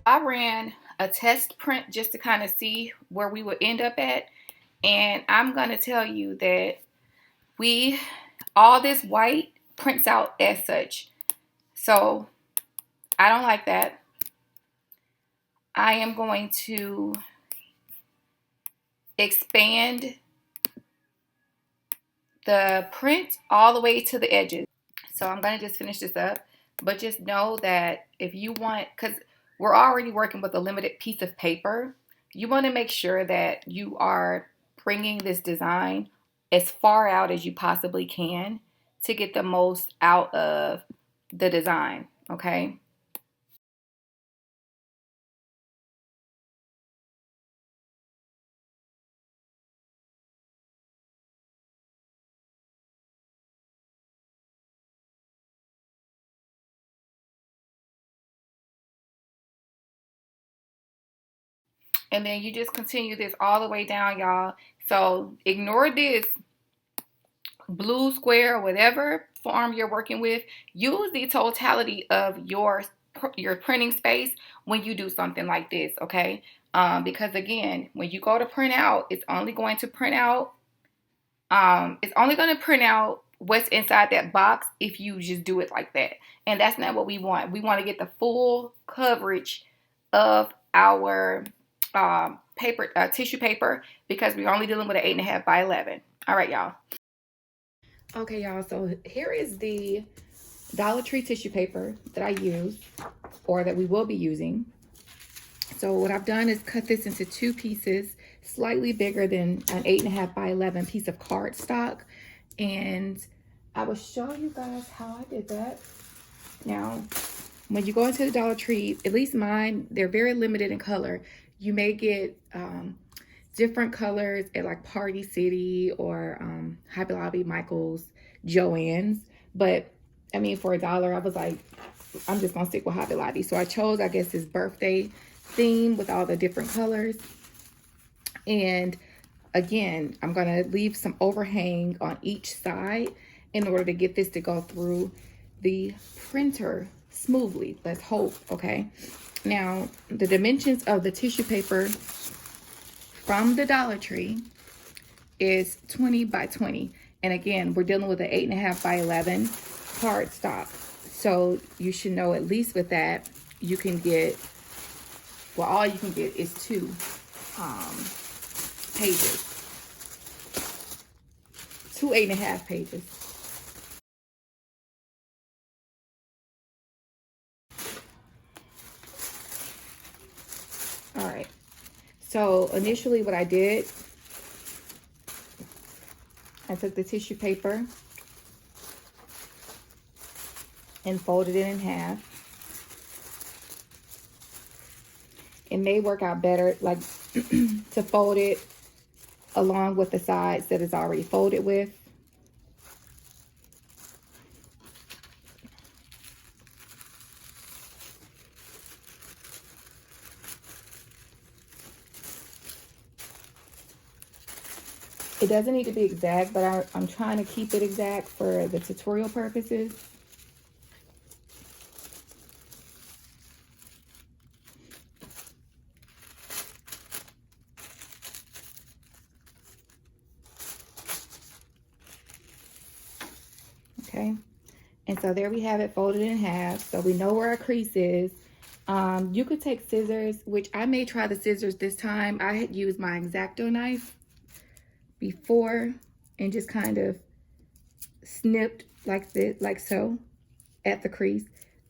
I ran a test print just to kind of see where we would end up at. And I'm going to tell you that all this white prints out as such. So I don't like that. I am going to expand the print all the way to the edges. So I'm going to just finish this up. But just know that if you want, because we're already working with a limited piece of paper, you want to make sure that you are bringing this design as far out as you possibly can to get the most out of the design, okay? And then you just continue this all the way down, y'all. So ignore this blue square or whatever form you're working with. Use the totality of your printing space when you do something like this, okay? Because again, when you go to print out, it's only going to print out what's inside that box if you just do it like that. And that's not what we want. We want to get the full coverage of our tissue paper, because we're only dealing with an 8.5 by 11. All right, y'all. Okay, y'all, so here is the Dollar Tree tissue paper that I use, or that we will be using. So what I've done is cut this into two pieces, slightly bigger than an 8.5 by 11 piece of cardstock. And I will show you guys how I did that. Now, when you go into the Dollar Tree, at least mine, they're very limited in color. You may get different colors at like Party City or Hobby Lobby, Michael's, Joann's. But I mean, for $1, I was like, I'm just gonna stick with Hobby Lobby. So I chose, I guess, this birthday theme with all the different colors. And again, I'm gonna leave some overhang on each side in order to get this to go through the printer smoothly. Let's hope, okay? Now, the dimensions of the tissue paper from the Dollar Tree is 20 by 20. And again, we're dealing with an 8.5 by 11 cardstock. So you should know, at least with that, you can get, well, all you can get is two pages. 2 8.5 pages. All right. So initially what I did, I took the tissue paper and folded it in half. It may work out better like to fold it along with the sides that it's already folded with. It doesn't need to be exact, but I'm trying to keep it exact for the tutorial purposes. Okay, and so there we have it folded in half. So we know where our crease is. You could take scissors, which I may try the scissors this time. I had used my X-Acto knife before and just kind of snipped like this, like so, at the crease.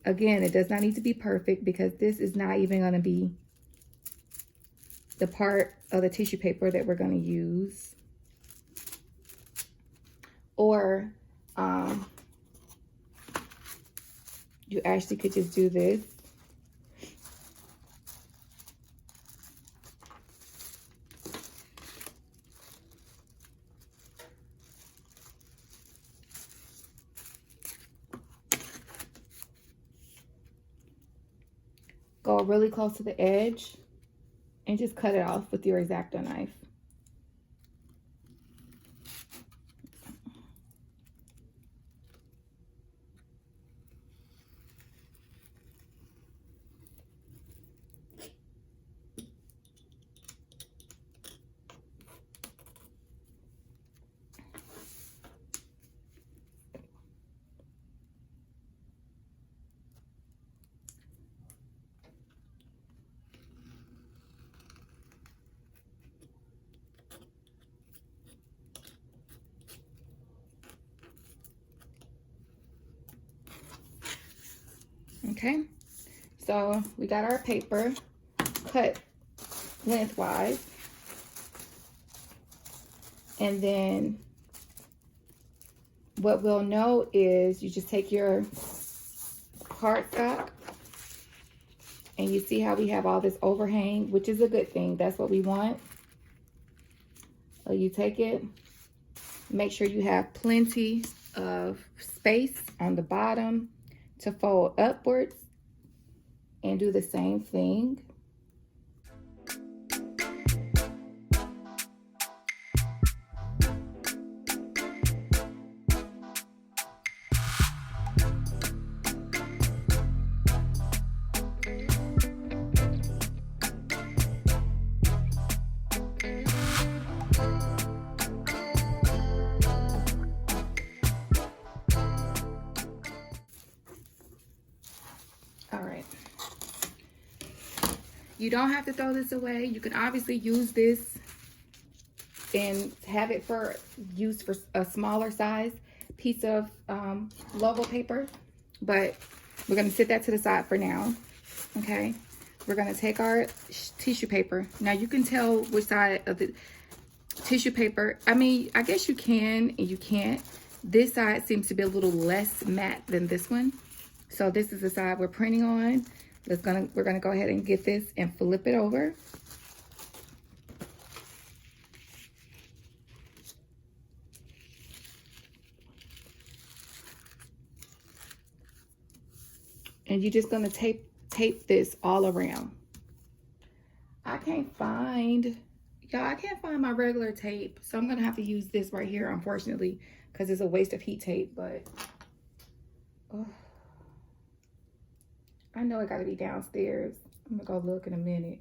Again, it does not need to be perfect because this is not even going to be the part of the tissue paper that we're going to use. Or you actually could just do this. Go really close to the edge and just cut it off with your X-Acto knife. Okay, so we got our paper cut lengthwise, and then what we'll know is you just take your cardstock, and you see how we have all this overhang, which is a good thing. That's what we want. So you take it, make sure you have plenty of space on the bottom to fold upwards, and do the same thing. All right. You don't have to throw this away. You can obviously use this and have it for use for a smaller size piece of logo paper, but we're going to set that to the side for now. Okay, we're going to take our tissue paper. Now you can tell which side of the tissue paper, I mean, I guess you can and you can't. This side seems to be a little less matte than this one, so this is the side we're printing on. We're gonna go ahead and get this and flip it over. And you're just gonna tape this all around. I can't find my regular tape, so I'm gonna have to use this right here, unfortunately, because it's a waste of heat tape, but I know it gotta be downstairs. I'm gonna go look in a minute.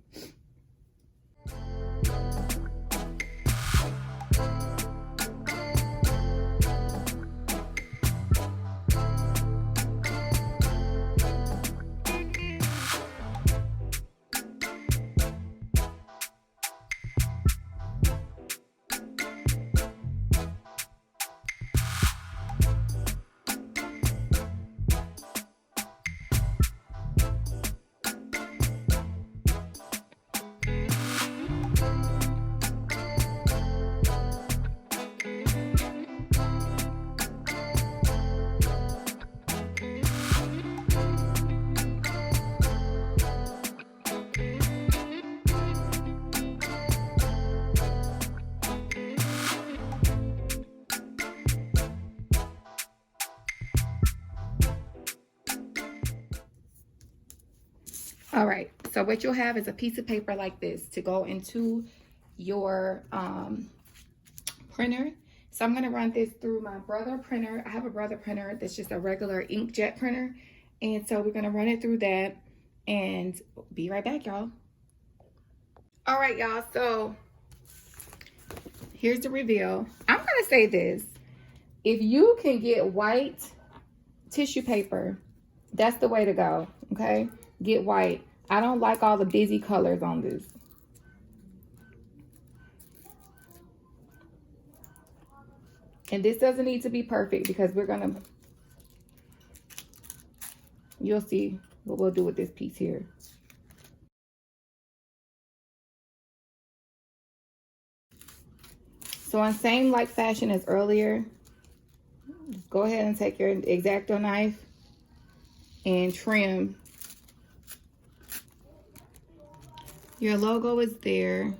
All right, so what you'll have is a piece of paper like this to go into your printer. So I'm gonna run this through my Brother printer. I have a Brother printer that's just a regular inkjet printer. And so we're gonna run it through that and be right back, y'all. All right, y'all, so here's the reveal. I'm gonna say this. If you can get white tissue paper, that's the way to go, okay? Get white. I don't like all the busy colors on this. And this doesn't need to be perfect because you'll see what we'll do with this piece here. So in same like fashion as earlier, go ahead and take your X-Acto knife and trim. Your logo is there,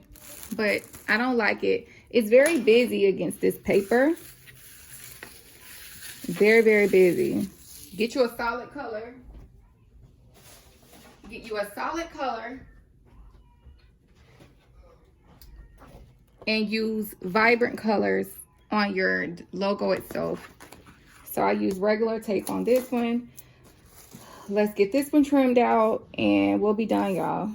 but I don't like it. It's very busy against this paper. Very, very busy. Get you a solid color. Get you a solid color. And use vibrant colors on your logo itself. So I use regular tape on this one. Let's get this one trimmed out and we'll be done, y'all.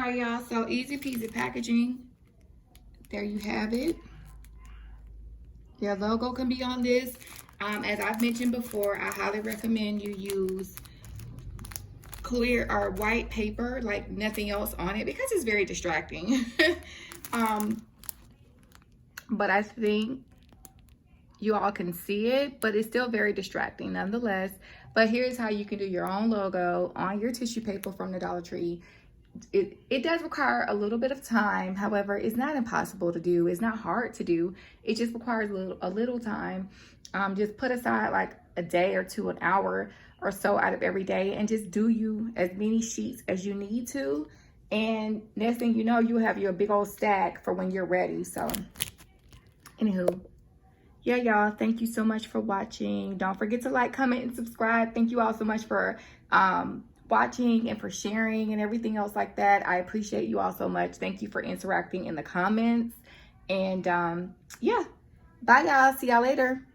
right, y'all. So easy peasy packaging. There you have it. Your logo can be on this. As I've mentioned before, I highly recommend you use clear or white paper, like nothing else on it, because it's very distracting. But I think you all can see it, but it's still very distracting nonetheless. But here's how you can do your own logo on your tissue paper from the Dollar Tree. It does require a little bit of time. However, it's not impossible to do. It's not hard to do. It just requires a little time. Just put aside like a day or two, an hour or so out of every day, and just do you as many sheets as you need to. And next thing you know, you have your big old stack for when you're ready. So anywho, yeah, y'all, thank you so much for watching. Don't forget to like, comment, and subscribe. Thank you all so much for watching and for sharing and everything else like that. I appreciate you all so much. Thank you for interacting in the comments. And yeah, bye, y'all. See y'all later.